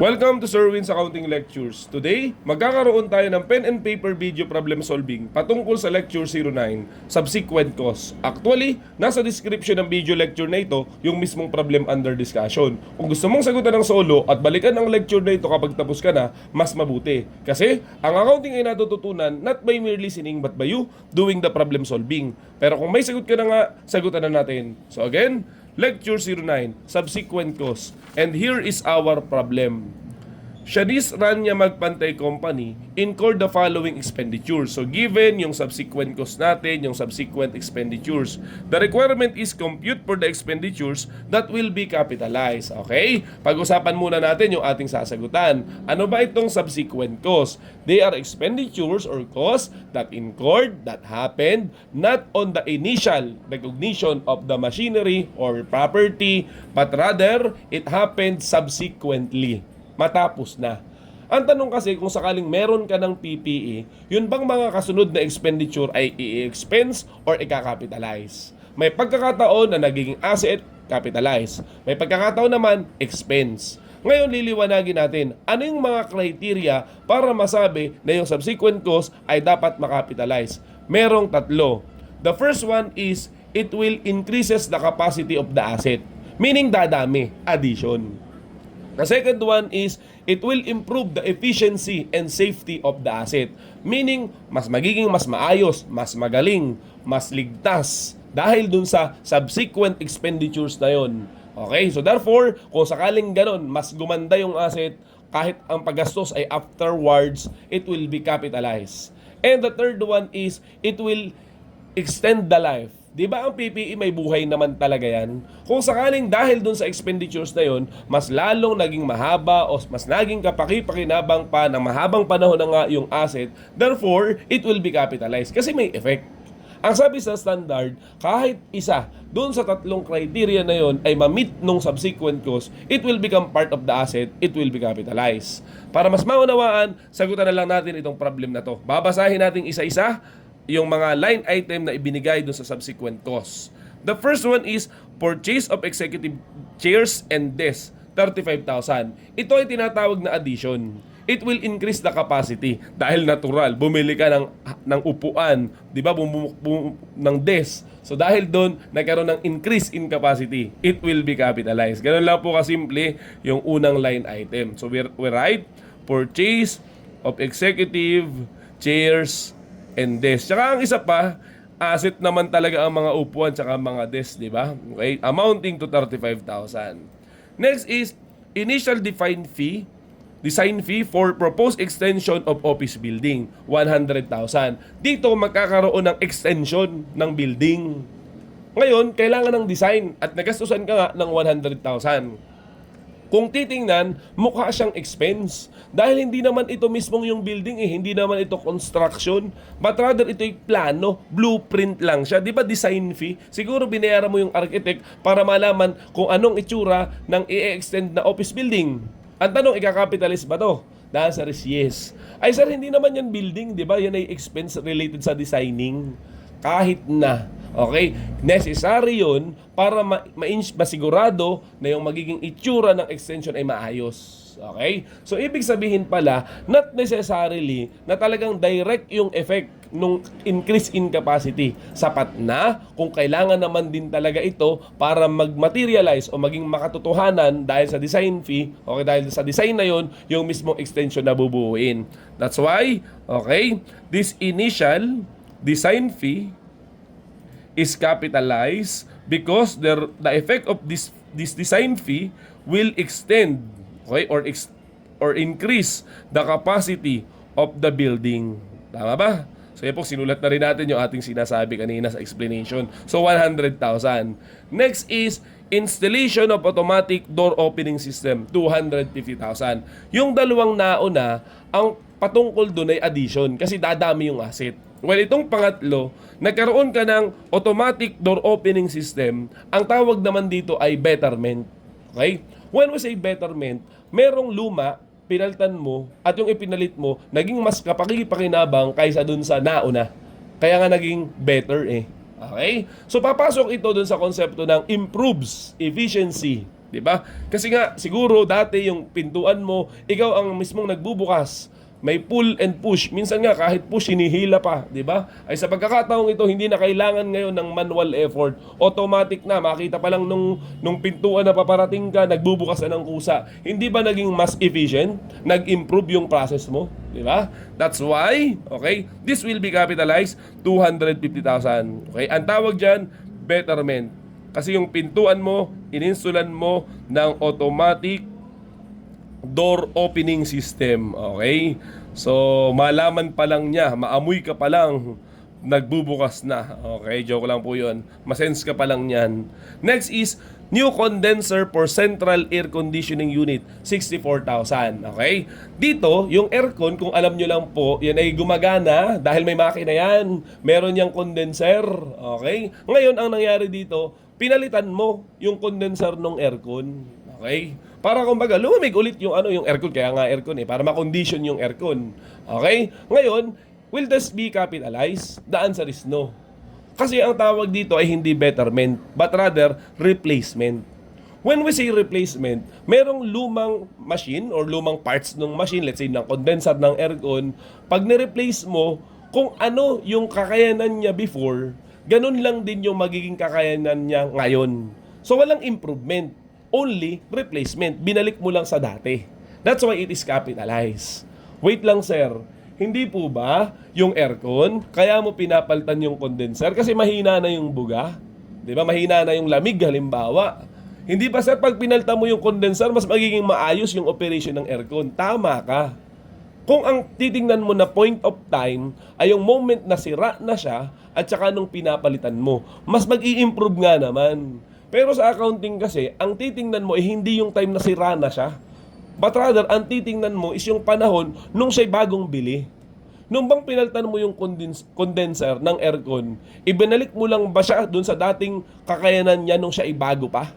Welcome to Sir Win's Accounting Lectures. Today, magkakaroon tayo ng pen and paper video problem solving patungkol sa Lecture 09, Subsequent Costs. Actually, nasa description ng video lecture na ito yung mismong problem under discussion. Kung gusto mong sagutan ng solo at balikan ang lecture na ito kapag tapos ka na, mas mabuti. Kasi, ang accounting ay natututunan not by merely listening but by you doing the problem solving. Pero kung may sagot ka na nga, sagutan na natin. So again, Lecture 09, Subsequent Costs. And here is our problem. Shadis Rania Magpantay Company incurred the following expenditures. So given yung subsequent cost natin, yung subsequent expenditures, the requirement is compute for the expenditures that will be capitalized. Okay? Pag-usapan muna natin yung ating sasagutan. Ano ba itong subsequent cost? They are expenditures or costs that incurred, that happened, not on the initial recognition of the machinery or property, but rather it happened subsequently. Matapos na. Ang tanong kasi kung sakaling meron ka ng PPE, yun bang mga kasunod na expenditure ay i-expense or i-capitalize? May pagkakataon na nagiging asset, capitalize. May pagkakataon naman, expense. Ngayon liliwanagin natin ano yung mga criteria para masabi na yung subsequent cost ay dapat makapitalize. Merong tatlo. The first one is it will increases the capacity of the asset. Meaning dadami, addition. The second one is, it will improve the efficiency and safety of the asset. Meaning, mas magiging mas maayos, mas magaling, mas ligtas dahil dun sa subsequent expenditures na yon. Okay? So therefore, kung sakaling ganon, mas gumanda yung asset, kahit ang paggastos ay afterwards, it will be capitalized. And the third one is, it will extend the life. Di ba ang PPE may buhay naman talaga yan? Kung sakaling dahil dun sa expenditures na yon, mas lalong naging mahaba o mas naging kapaki-pakinabang pa ng mahabang panahon na nga yung asset, therefore, it will be capitalized kasi may effect. Ang sabi sa standard, kahit isa dun sa tatlong criteria na yon ay ma-meet nung subsequent cost, it will become part of the asset, it will be capitalized. Para mas maunawaan, sagutan na lang natin itong problem na to. Babasahin natin isa-isa yung mga line item na ibinigay doon sa subsequent costs. The first one is purchase of executive chairs and desks, 35,000. Ito ay tinatawag na addition. It will increase the capacity dahil natural. Bumili ka ng upuan, di ba? Ng desk. So dahil doon, nagkaroon ng increase in capacity. It will be capitalized. Ganun lang po kasimple yung unang line item. So we write purchase of executive chairs and desk. Tsaka ang isa pa, asset naman talaga ang mga upuan tsaka mga desk, di ba? Okay, amounting to 35,000. Next is initial design fee for proposed extension of office building, 100,000. Dito magkakaroon ng extension ng building. Ngayon, kailangan ng design at nagastusan ka nga ng 100,000. Kung titingnan, mukha siyang expense. Dahil hindi naman ito mismong yung building hindi naman ito construction, but rather ito yung plano, blueprint lang siya. Di ba design fee? Siguro binayaran mo yung architect para malaman kung anong itsura ng i-extend na office building. Ang tanong, ikakapitalize ba to? The answer is yes. Ay sir, hindi naman yan building, di ba? Yan ay expense related sa designing. Kahit na. Okay? Necessary yun para masigurado na yung magiging itsura ng extension ay maayos. Okay? So, ibig sabihin pala, not necessarily na talagang direct yung effect nung increase in capacity. Sapat na kung kailangan naman din talaga ito para mag-materialize o maging makatotohanan dahil sa design fee, okay, dahil sa design na yun, yung mismong extension na bubuuin. That's why, okay, this initial design fee is capitalized because the effect of this design fee will extend, okay, or increase the capacity of the building. Tama ba? So yan po, sinulat na rin natin yung ating sinasabi kanina sa explanation. So 100,000. Next is installation of automatic door opening system, 250,000. Yung dalawang nauna, ang patungkol doon ay addition kasi dadami yung asset. Well, itong pangatlo, nagkaroon ka ng automatic door opening system, ang tawag naman dito ay betterment. Okay? When we say betterment, merong luma, pinalitan mo, at yung ipinalit mo, naging mas kapaki-pakinabang kaysa dun sa nauna. Kaya nga naging better Okay? So, papasok ito dun sa konsepto ng improves efficiency 'di ba? Kasi nga siguro dati yung pintuan mo, ikaw ang mismong nagbubukas. May pull and push. Minsan nga kahit push hinihila pa, 'di ba? Ay sa pagkakataong ito hindi na kailangan ngayon ng manual effort. Automatic na, makita pa lang nung pintuan na paparating ka, nagbubukas na ng kusa. Hindi ba naging mas efficient? Nag-improve yung process mo, 'di ba? That's why, okay? This will be capitalized 250,000. Okay? Ang tawag diyan, betterment. Kasi yung pintuan mo, ininsulan mo ng automatic door opening system. Okay? So, malaman pa lang niya, maamoy ka pa lang, nagbubukas na. Okay? Joke lang po yun. Masense ka pa lang yan. Next is, new condenser for central air conditioning unit, 64,000. Okay? Dito, yung aircon, kung alam nyo lang po, yan ay gumagana dahil may makina yan. Meron yang condenser. Okay? Ngayon, ang nangyari dito, pinalitan mo yung condenser ng aircon. Okay? Para kumbaga, lumamig ulit yung yung aircon, kaya nga aircon para ma-condition yung aircon. Okay? Ngayon, will this be capitalized? The answer is no. Kasi ang tawag dito ay hindi betterment, but rather replacement. When we say replacement, merong lumang machine or lumang parts ng machine, let's say ng condenser ng aircon, pag ni-replace mo, kung ano yung kakayanan niya before, ganun lang din yung magiging kakayanan niya ngayon. So walang improvement. Only replacement. Binalik mo lang sa dati. That's why it is capitalized. Wait lang sir, hindi po ba yung aircon, kaya mo pinapalitan yung condenser kasi mahina na yung buga? Di ba? Mahina na yung lamig halimbawa. Hindi ba sir, pag pinalitan mo yung condenser, mas magiging maayos yung operation ng aircon? Tama ka. Kung ang titingnan mo na point of time ay yung moment na sira na siya at saka nung pinapalitan mo, mas mag-i-improve nga naman. Pero sa accounting kasi, ang titingnan mo ay hindi yung time na sira na siya. But rather, ang titingnan mo is yung panahon nung siya'y bagong bili. Nung bang pinalitan mo yung condenser ng aircon, ibinalik mo lang ba siya dun sa dating kakayanan niya nung siya'y bago pa?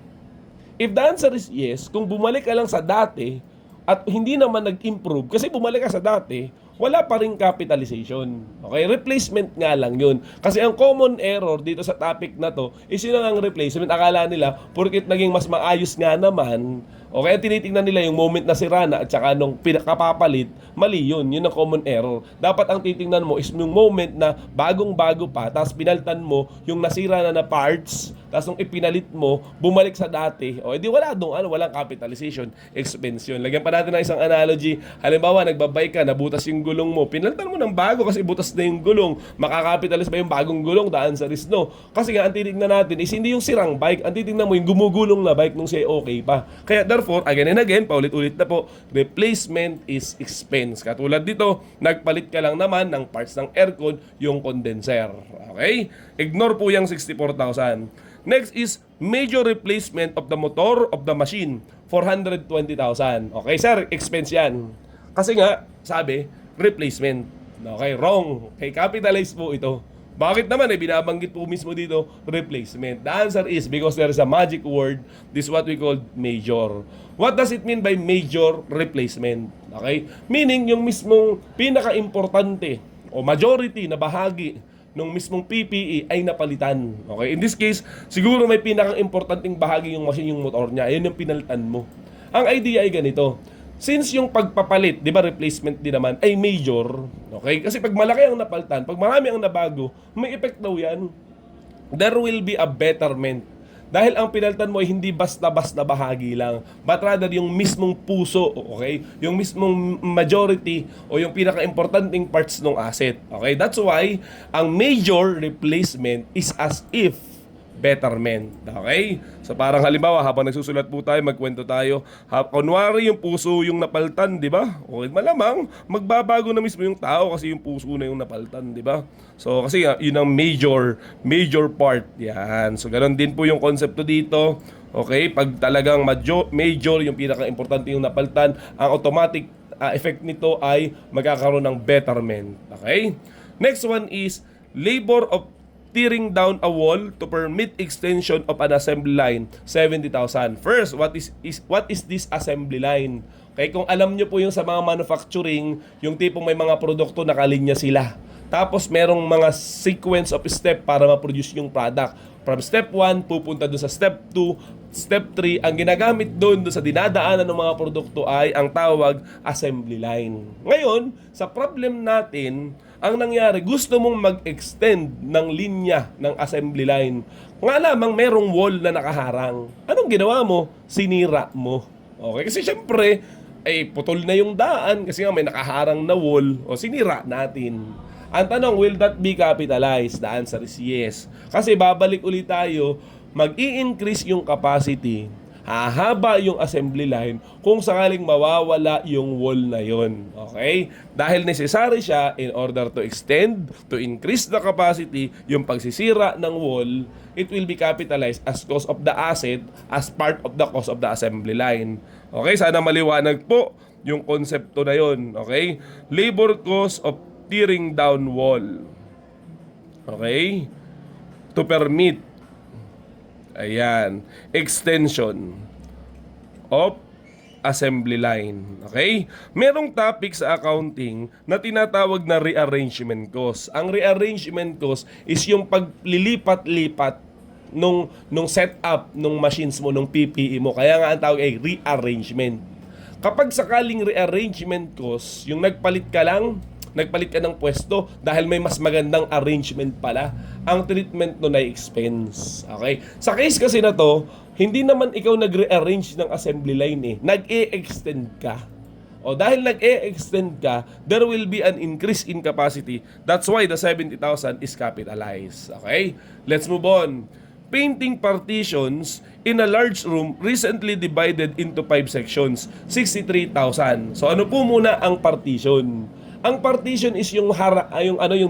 If the answer is yes, kung bumalik ka lang sa dati at hindi naman nag-improve, kasi bumalik ka sa dati, wala pa rin capitalization. Okay? Replacement nga lang yun. Kasi ang common error dito sa topic na to is yun ang replacement. Akala nila, porkit naging mas maayos nga naman, okay, tinitingnan nila yung moment na sira na at saka nung pinakapapalit, mali yun. Yun ang common error. Dapat ang titingnan mo is yung moment na bagong-bago pa, tapos pinalitan mo yung nasira na parts, tapos nung ipinalit mo, bumalik sa dati, o edi wala dong, walang capitalization, expense yun. Lagyan pa natin ng isang analogy. Halimbawa, nagbabike ka, nabutas yung gulong mo, pinalitan mo ng bago kasi butas na yung gulong. Makakapitalize ba yung bagong gulong? The answer is no. Kasi nga, ang titignan natin is hindi yung sirang bike, ang titignan mo yung gumugulong na bike nung siya okay pa. Kaya therefore, again and again, paulit-ulit na po, replacement is expense. Katulad dito, nagpalit ka lang naman ng parts ng aircon, yung condenser. Okay? Ignore po yung 64,000. Next is major replacement of the motor of the machine, 420,000. Okay, sir, expense yan. Kasi nga, sabi, replacement. Okay, wrong. Okay, capitalize po ito. Bakit naman binabanggit po mismo dito, replacement? The answer is because there is a magic word. This is what we call major. What does it mean by major replacement? Okay? Meaning, yung mismong pinaka-importante o majority na bahagi nung mismong PPE ay napalitan. Okay? In this case, siguro may pinaka-importanting bahagi yung machine, yung motor niya. Ayun yung pinalitan mo. Ang idea ay ganito. Since yung pagpapalit, di ba replacement din naman, ay major, okay? Kasi pag malaki ang napalitan, pag marami ang nabago, may effect daw yan. There will be a betterment. Dahil ang pinalitan mo ay hindi basta-basta bahagi lang, but rather yung mismong puso, okay? Yung mismong majority o yung pinaka-importanting parts ng asset. Okay? That's why ang major replacement is as if betterment. Okay? So parang halimbawa, habang nagsusulat po tayo, magkwento tayo, kunwari yung puso yung napalitan, di ba? Okay, malamang magbabago na mismo yung tao kasi yung puso na yung napalitan, di ba? So kasi yun ang major part. Yan. So ganoon din po yung konsepto dito. Okay? Pag talagang major yung pinaka-importante yung napalitan, ang automatic effect nito ay magkakaroon ng betterment. Okay? Next one is labor of tearing down a wall to permit extension of an assembly line, 70,000. First, what is this assembly line? Okay, kung alam nyo po yung sa mga manufacturing, yung tipong may mga produkto nakalinya sila. Tapos merong mga sequence of step para ma-produce yung product. From step 1, pupunta doon sa step 2, step 3. Ang ginagamit doon sa dinadaanan ng mga produkto ay ang tawag assembly line. Ngayon, sa problem natin, ang nangyari, gusto mong mag-extend ng linya ng assembly line. Nga lamang merong wall na nakaharang. Anong ginawa mo? Sinira mo. Okay? Kasi syempre, putol na yung daan kasi nga may nakaharang na wall. O sinira natin. Ang tanong, will that be capitalized? The answer is yes. Kasi babalik ulit tayo, mag-i-increase yung capacity, hahaba yung assembly line kung sakaling mawawala yung wall na yon. Okay? Dahil necessary siya in order to extend, to increase the capacity, yung pagsisira ng wall, it will be capitalized as cost of the asset as part of the cost of the assembly line. Okay? Sana maliwanag po yung konsepto na yon. Okay? Labor cost of tearing down wall. Okay? To permit. Ayan. Extension of assembly line. Okay? Merong topic sa accounting na tinatawag na rearrangement cost. Ang rearrangement cost is yung paglilipat-lipat nung setup nung machines mo, nung PPE mo. Kaya nga ang tawag ay rearrangement. Kapag sakaling rearrangement cost, yung nagpalit ka ng pwesto dahil may mas magandang arrangement pala, ang treatment nun ay expense. Okay? Sa case kasi na to, hindi naman ikaw nag-rearrange ng assembly line nag-e-extend ka. O dahil nag-e-extend ka, there will be an increase in capacity. That's why the 70,000 is capitalized. Okay? Let's move on. Painting partitions in a large room recently divided into 5 sections, 63,000. So ano po muna ang partition? Ang partition is yung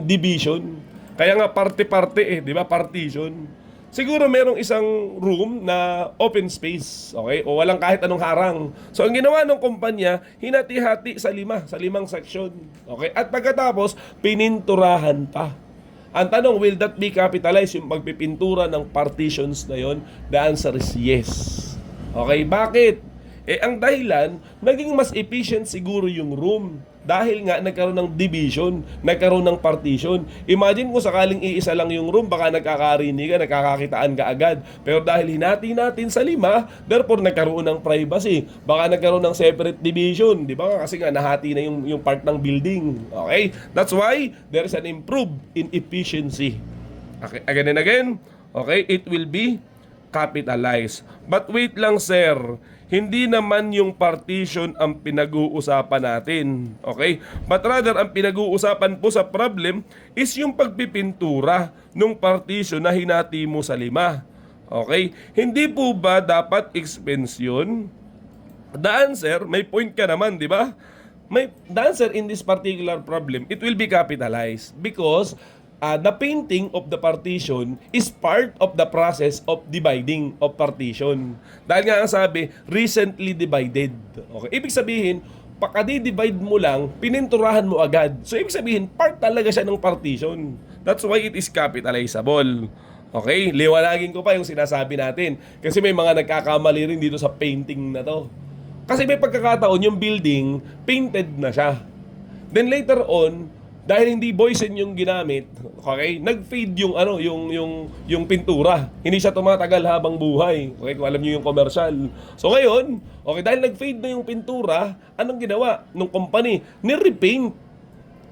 division. Kaya nga parte-parte di ba? Partition. Siguro merong isang room na open space, okay? O walang kahit anong harang. So ang ginawa ng kumpanya, hinati-hati sa limang section. Okay? At pagkatapos, pininturahan pa. Ang tanong, will that be capitalized yung pagpipintura ng partitions na yon? The answer is yes. Okay, bakit? Ang dahilan, naging mas efficient siguro yung room. Dahil nga nagkaroon ng division, nagkaroon ng partition. Imagine kung sakaling iisa lang yung room, baka nagkakarinig ka, nagkakakitaan ka agad. Pero dahil hinati natin sa 5, therefore nagkaroon ng privacy. Baka nagkaroon ng separate division, di ba? Kasi nga nahati na yung part ng building. Okay? That's why there is an improved in efficiency. Okay? Again and again, okay? It will be capitalized. But wait lang, sir. Hindi naman yung partition ang pinag-uusapan natin. Okay? But rather, ang pinag-uusapan po sa problem is yung pagpipintura ng partition na hinati mo sa 5. Okay? Hindi po ba dapat expense yun? The answer, may point ka naman, di ba? The answer in this particular problem, it will be capitalized because the painting of the partition is part of the process of dividing of partition. Dahil nga ang sabi, recently divided. Okay? Ibig sabihin, pagka-divide mo lang, pininturahan mo agad. So, ibig sabihin, part talaga siya ng partition. That's why it is capitalizable. Okay? Liwanagin ko pa yung sinasabi natin. Kasi may mga nagkakamali rin dito sa painting na to. Kasi may pagkakataon, yung building, painted na siya. Then later on, dahil hindi Boysen yung ginamit, okay, nag-fade yung pintura. Hindi siya tumatagal habang buhay. Okay, kung alam niyo yung commercial. So ngayon, okay, dahil nag-fade na yung pintura, anong ginawa nung company? Ni-repaint.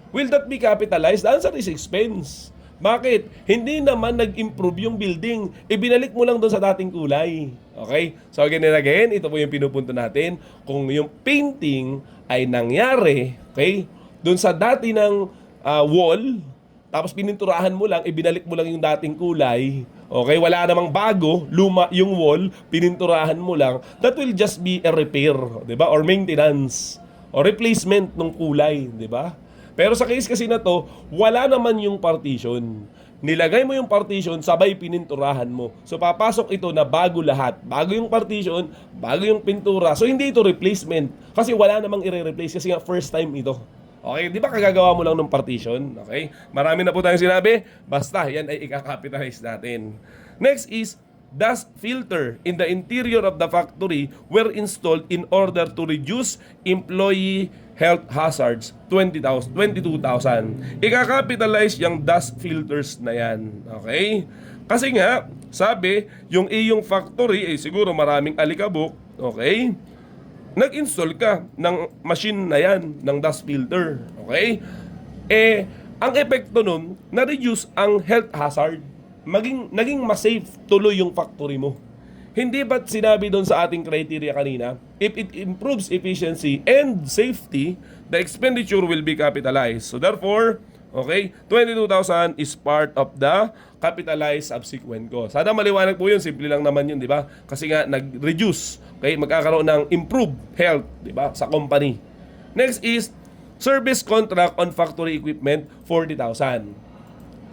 Will that be capitalized? The answer is expense. Bakit? Hindi naman nag-improve yung building. Ibinalik mo lang doon sa dating kulay. Okay? So again and again, ito po yung pinupunto natin. Kung yung painting ay nangyari, okay, doon sa dati ng wall, tapos pininturahan mo lang, ibinalik mo lang yung dating kulay, okay, wala namang bago, luma yung wall, pininturahan mo lang, that will just be a repair, di ba? Or maintenance, or replacement ng kulay, di ba? Pero sa case kasi na to, wala naman yung partition. Nilagay mo yung partition, sabay pininturahan mo. So papasok ito na bago lahat. Bago yung partition, bago yung pintura. So hindi ito replacement. Kasi wala namang i-replace kasi nga first time ito. Okay, di ba kagagawa mo lang ng partition? Okay? Marami na po tayong sinabi. Basta, yan ay i-capitalize natin. Next is dust filter in the interior of the factory were installed in order to reduce employee health hazards. 22,000. Ika-capitalize yung dust filters na yan. Okay? Kasi nga, sabi, yung iyong factory, siguro maraming alikabok, okay? Nag-install ka ng machine na yan, ng dust filter. Okay? Ang epekto nun, na-reduce ang health hazard. Naging mas safe tuloy yung factory mo. Hindi ba't sinabi doon sa ating criteria kanina, if it improves efficiency and safety, the expenditure will be capitalized. So therefore, okay, 22,000 is part of the capitalized subsequent cost. Sana maliwanag po yun, simple lang naman yun, di ba? Kasi nga, nag-reduce, okay, magkakaroon ng improved health, di ba, sa company. Next is, service contract on factory equipment, 40,000.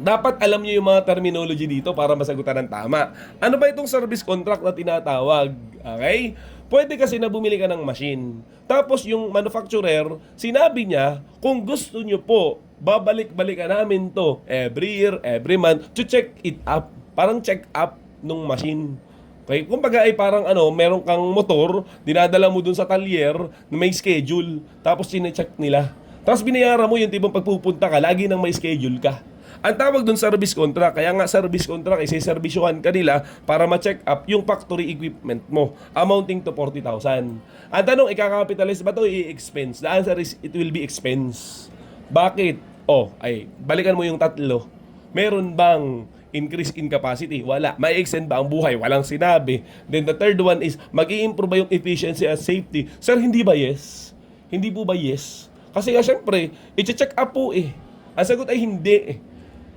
Dapat alam niyo yung mga terminology dito para masagutan ng tama. Ano ba itong service contract na tinatawag? Okay? Pwede kasi na bumili ka ng machine. Tapos yung manufacturer, sinabi niya, kung gusto niyo po, babalik-balikan namin to every year, every month, to check it up. Parang check up nung machine. Okay? Kumbaga ay parang meron kang motor, dinadala mo dun sa talyer na may schedule. Tapos sinecheck nila. Tapos binayaran mo yung tipong pagpupunta ka, lagi nang may schedule ka. Ang tawag doon service contract, kaya nga service contract, isiservisyohan ka nila para ma-check up yung factory equipment mo, amounting to 40,000. Ang tanong, ikakapitalize ba ito i-expense? The answer is, it will be expense. Bakit? Balikan mo yung tatlo. Meron bang increase in capacity? Wala. May extend ba ang buhay? Walang sinabi. Then the third one is, mag-i-improve ba yung efficiency at safety? Sir, hindi ba yes? Hindi po ba yes? Kasi nga syempre, i-check up po eh. Ang sagot ay hindi eh.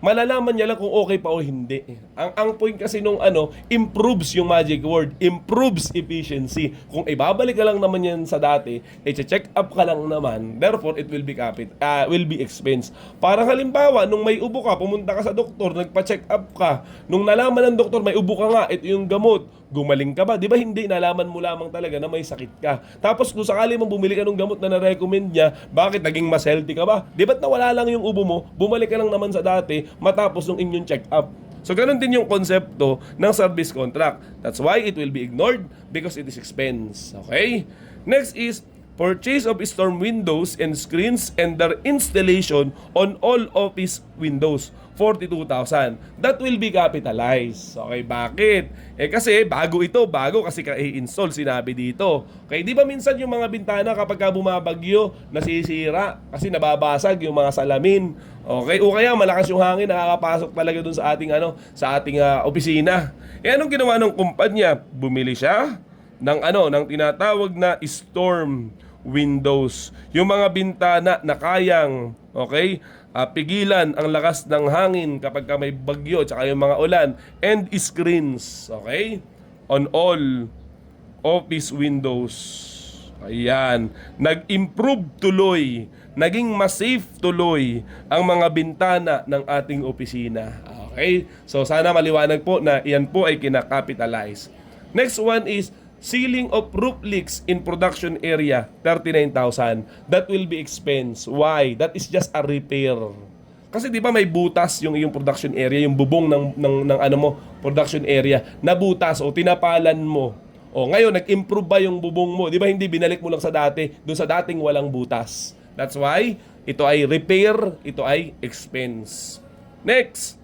Malalaman niya lang kung okay pa o hindi. Ang point kasi nung improves yung magic word, improves efficiency. Kung ibabalik ka lang naman yan sa dati, check up ka lang naman, therefore it will be expense. Parang halimbawa, nung may ubo ka, pumunta ka sa doktor, nagpa-check up ka, nung nalaman ng doktor may ubo ka nga, ito yung gamot, gumaling ka ba? Di ba hindi? Nalaman mo lamang talaga na may sakit ka. Tapos kung sakali mong bumili ka ng gamot na na-recommend niya, bakit naging mas healthy ka ba? Di ba't nawala lang yung ubo mo, bumalik ka lang naman sa dati, matapos ng inyong check-up. So, ganun din yung konsepto ng service contract. That's why it will be ignored because it is expense. Okay? Next is purchase of storm windows and screens and their installation on all office windows. 42,000. That will be capitalized. Okay, bakit? Kasi bago kasi ka-i-install, sinabi dito. Okay, di ba minsan yung mga bintana kapag bumabagyo, nasisira kasi nababasag yung mga salamin. Okay, o kaya malakas yung hangin, nakakapasok talaga dun sa ating opisina. Anong ginawa ng kumpanya? Bumili siya ng tinatawag na storm windows. Yung mga bintana na kayang, pigilan ang lakas ng hangin kapag may bagyo at yung mga ulan, and screens, on all office windows. Ayan, nag-improve tuloy, naging mas safe tuloy ang mga bintana ng ating opisina. Okay? So sana maliwanag po na iyan po ay kinakapitalize. Next one is sealing of roof leaks in production area, 39,000. That will be expense. Why? That is just a repair. Kasi di ba may butas yung iyong production area, yung bubong ng production area, nabutas o tinapalan mo. Ngayon nag-improve ba yung bubong mo? Di ba hindi binalik mo lang sa dati, doon sa dating walang butas. That's why ito ay repair, ito ay expense. Next,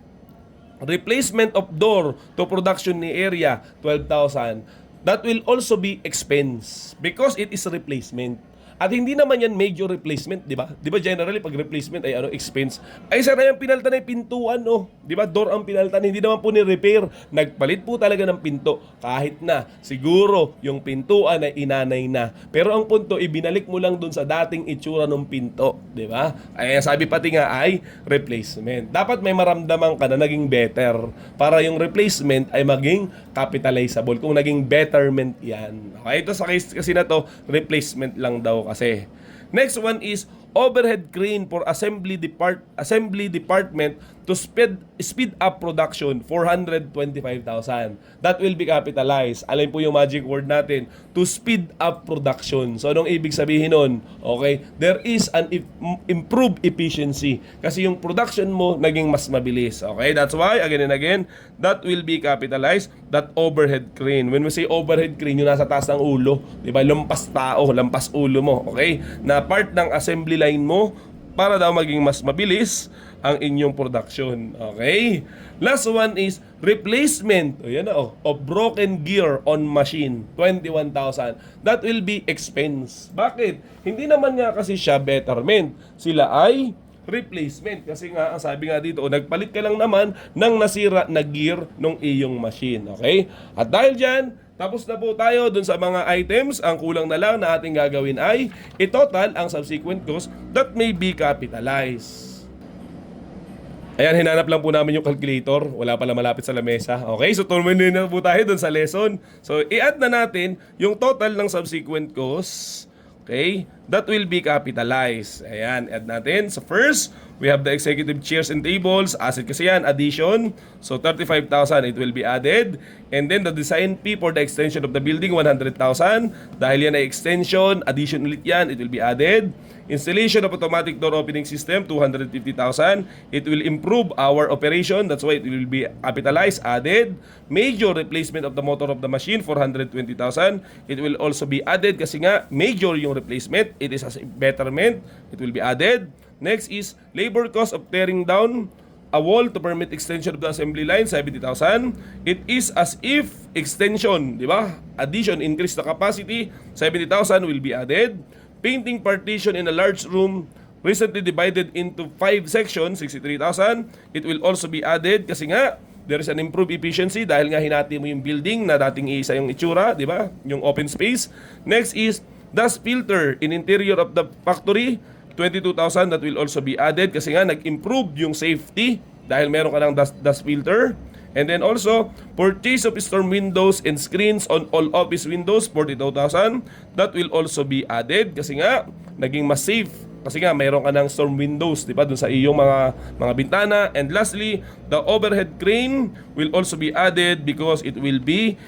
replacement of door to production area, 12,000. That will also be expense because it is replacement. At hindi naman yan major replacement, di ba? Di ba generally pag replacement ay expense? Ay sir, yung pinaltan ay pintuan, di ba? Door ang pinaltan, hindi naman po ni-repair. Nagpalit po talaga ng pinto. Kahit na, siguro, yung pintuan ay inanay na. Pero ang punto, ibinalik mo lang dun sa dating itsura ng pinto, di ba? Ay sabi pati nga ay replacement. Dapat may maramdaman ka na naging better para yung replacement ay maging capitalizable. Kung naging betterment yan. Okay, ito sa case kasi na to, replacement lang daw kasi. Next one is overhead crane for assembly department to speed up production, 425,000. That will be capitalized. Alam po yung magic word natin, to speed up production. So anong ibig sabihin nun? Okay, there is an improved efficiency kasi yung production mo naging mas mabilis. Okay, that's why again and again that will be capitalized, that overhead crane. When we say overhead crane, yung nasa taas ng ulo, di ba? Lampas tao, lampas ulo mo. Okay, na part ng assembly line mo para daw maging mas mabilis ang inyong production. Okay? Last one is replacement. O yan na, of broken gear on machine. 21,000. That will be expense. Bakit? Hindi naman nga kasi siya betterment. Sila ay replacement. Kasi nga, ang sabi nga dito, nagpalit ka lang naman ng nasira na gear ng iyong machine. Okay? At dahil dyan, tapos na po tayo dun sa mga items. Ang kulang na lang na ating gagawin ay i-total ang subsequent cost that may be capitalized. Ayan, hinanap lang po namin yung calculator. Wala pala malapit sa lamesa. Okay, so tumuloy na po tayo dun sa lesson. So, i-add na natin yung total ng subsequent costs. Okay, that will be capitalized. Ayan, add natin. So first, we have the executive chairs and tables. Asset kasi yan, addition. So 35,000, it will be added. And then the design fee for the extension of the building, 100,000. Dahil yan ay extension, addition ulit yan, it will be added. Installation of automatic door opening system, 250,000. It will improve our operation. That's why it will be capitalized, added. Major replacement of the motor of the machine, 420,000. It will also be added kasi nga major yung replacement. It is a betterment. It will be added. Next is labor cost of tearing down a wall to permit extension of the assembly line, 70,000. It is as if extension, di ba? Addition, increase the capacity, 70,000 will be added. Painting partition in a large room recently divided into 5 sections, 63,000. It will also be added kasi nga there is an improved efficiency dahil nga hinati mo yung building na dating iisa yung itsura, di ba? Yung open space. Next is dust filter in interior of the factory, 22,000. That will also be added kasi nga nag-improve yung safety dahil meron ka ng dust filter. And then also, purchase of storm windows and screens on all office windows, 42,000. That will also be added kasi nga naging mas safe. Kasi nga mayroon ka ng storm windows, di ba, dun sa iyong mga bintana. And lastly, the overhead crane will also be added because it will be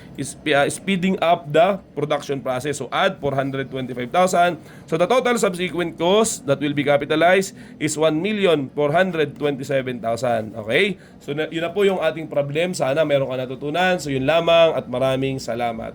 speeding up the production process. So add 425,000. So the total subsequent cost that will be capitalized is 1,427,000. Okay? So yun na po yung ating problem. Sana meron ka natutunan. So yun lamang at maraming salamat.